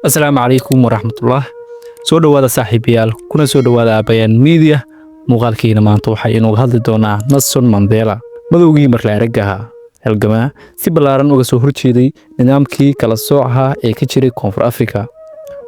السلام عليكم ورحمة الله. soo dhawaada saaxiibayaal kuna soo dhawaada Abayaan Media. muuqaalkiina maanta waxay inuu hadli doonaa Nelson Mandela madowgii marlaaragaha halgamaa si ballaaran uga soo horjeeday nidaamkii kala soocaha ee ka jiray Koonfur Afrika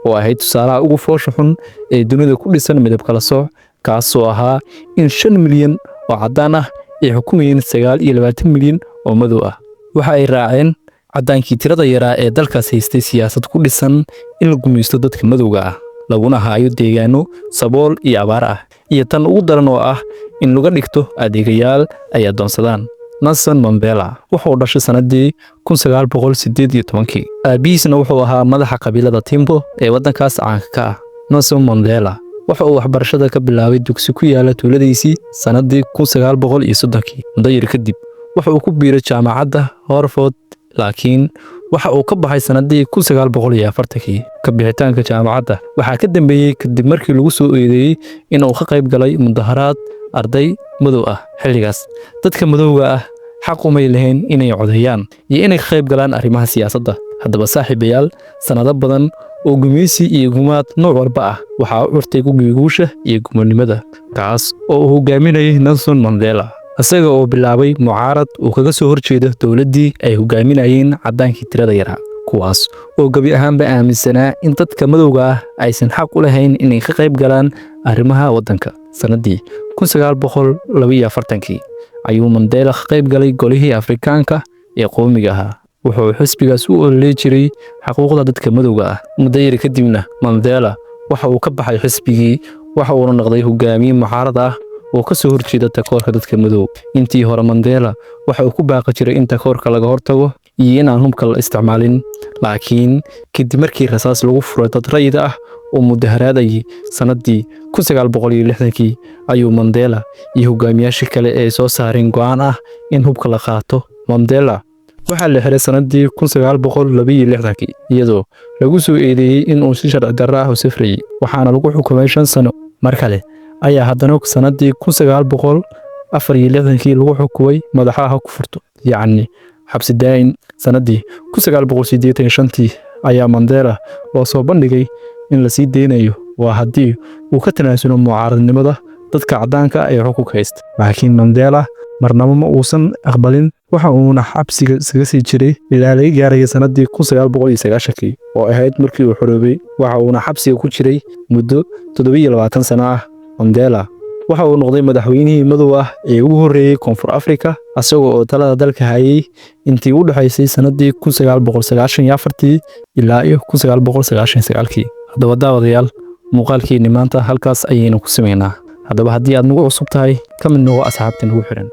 oo ahayd tusaalaha ugu foosha xun ee dunida ku dhisan midab kala sooc kaasoo ahaa in 5 milyan oo cadaan ah ay xukumayeen 29 milyan oo madow ah. waxa ay raaceen cadaankii tirada yaraa ee dalkaas haystay siyaasad ku dhisan in la gumaysto dadka madowga ah laguna haayo deegaano sabool iyo abaar ah iyo tan ugu daran oo ah in laga dhigto adeegayaal ay adoonsadaan. Nelson Mandela wuxuu dhashay sanadii 1918 aabihiisna wuxuu ahaa madaxa qabiilada Timbo ee waddankaas caanka ka ah. Nelson Mandela wuxuu waxbarashada ka bilaabay dugsi ku yaala tuuladiisii sanadii 1930 muddo yar kadib wuxuu ku biiray jaamacadda Harvard laakiin waxa uu ka baxay sanadii 1940 ka bixitaanka jaamacadda waxa ka dambeeyay kadib markii lagu soo eedeeyay in uu ka qayb galay mudaharaad arday madow ah. xilligaas dadka madowga ah xaq uma lahayn inay codeeyaan iyo inay ka qayb galaan arrimaha siyaasadda. haddaba saaxiibayaal sanado badan oo gumeysi iyo gumaad nooc walba ah waxa uu urtay guusha iyo gumanimada kaas oo uu hogaaminayay Nelson Mandela asaga oo bilaabay mucaarad uu kaga soo horjeedo dawladdii ay hogaaminayeen cadaankii tirada yaraa kuwaas oo gabi ahaanba aaminsanaa in dadka madowga ah aysan xaq u lahayn inay ka qayb galaan arrimaha waddanka. sanadii 1942 ayuu Mandela ka qayb galay golihii Afrikaanka ee qowmiga ahaa wuxuu xisbigaas u ololay jiray xuquuqda dadka madowga ah. muddo yar kadibna Mandela waxa uu ka baxay xisbigii waxa uu noqday hogaamiye mucaarad ah oo ka soo horjeeda takoorka dadka madow. intii hore Mandela waxa uu ku baaqi jiray in takoorka laga hortago iyo in aan hubka la isticmaalin laakiin kadib markii rasaas lagu furay dad rayid ah oo mudaharaadayay sanadii 1960 ayuu Mandela iyo hogaamiyaasha kale ee soo saareen go'aan ah in hubka la qaato. Mandela waxa la xiray sanadii 1962 iyadoo lagu soo eedeeyay in uu si sharci darro ah u safrayay waxaana lagu xukumay 5 sano. mar kale ayaa haddana sanadii 1964 lagu xukumay madaxaha ku furto yacni xabsi daa'im. sanadii 1985 ayaa Mandela loo soo bandhigay in la sii deynayo waa haddii uu ka tanaasulo mucaaradnimada dadka cadaanka ah ee xukunka haysta. laakiin Mandela marnaba ma uusan aqbalin waxa uuna xabsiga isaga sii jiray ilaa laga gaaray sanadii 1990 oo ahayd markii uu xoroobay waxa uuna xabsiga ku jiray muddo 27 sano ah. Mandela waxa uu noqday madaxweynihii madow ah ee ugu horreeyay Koonfur Afrika asagoo oo talada dalka hayay intii u dhaxaysay sanadii 1994 ilaa 1999. haddaba daawadayaal muuqaalkiina maanta halkaas ayaynu ku sameynaa. haddaba haddii aad nagu cusub tahay ka mid noqo asxaabta nagu xiran.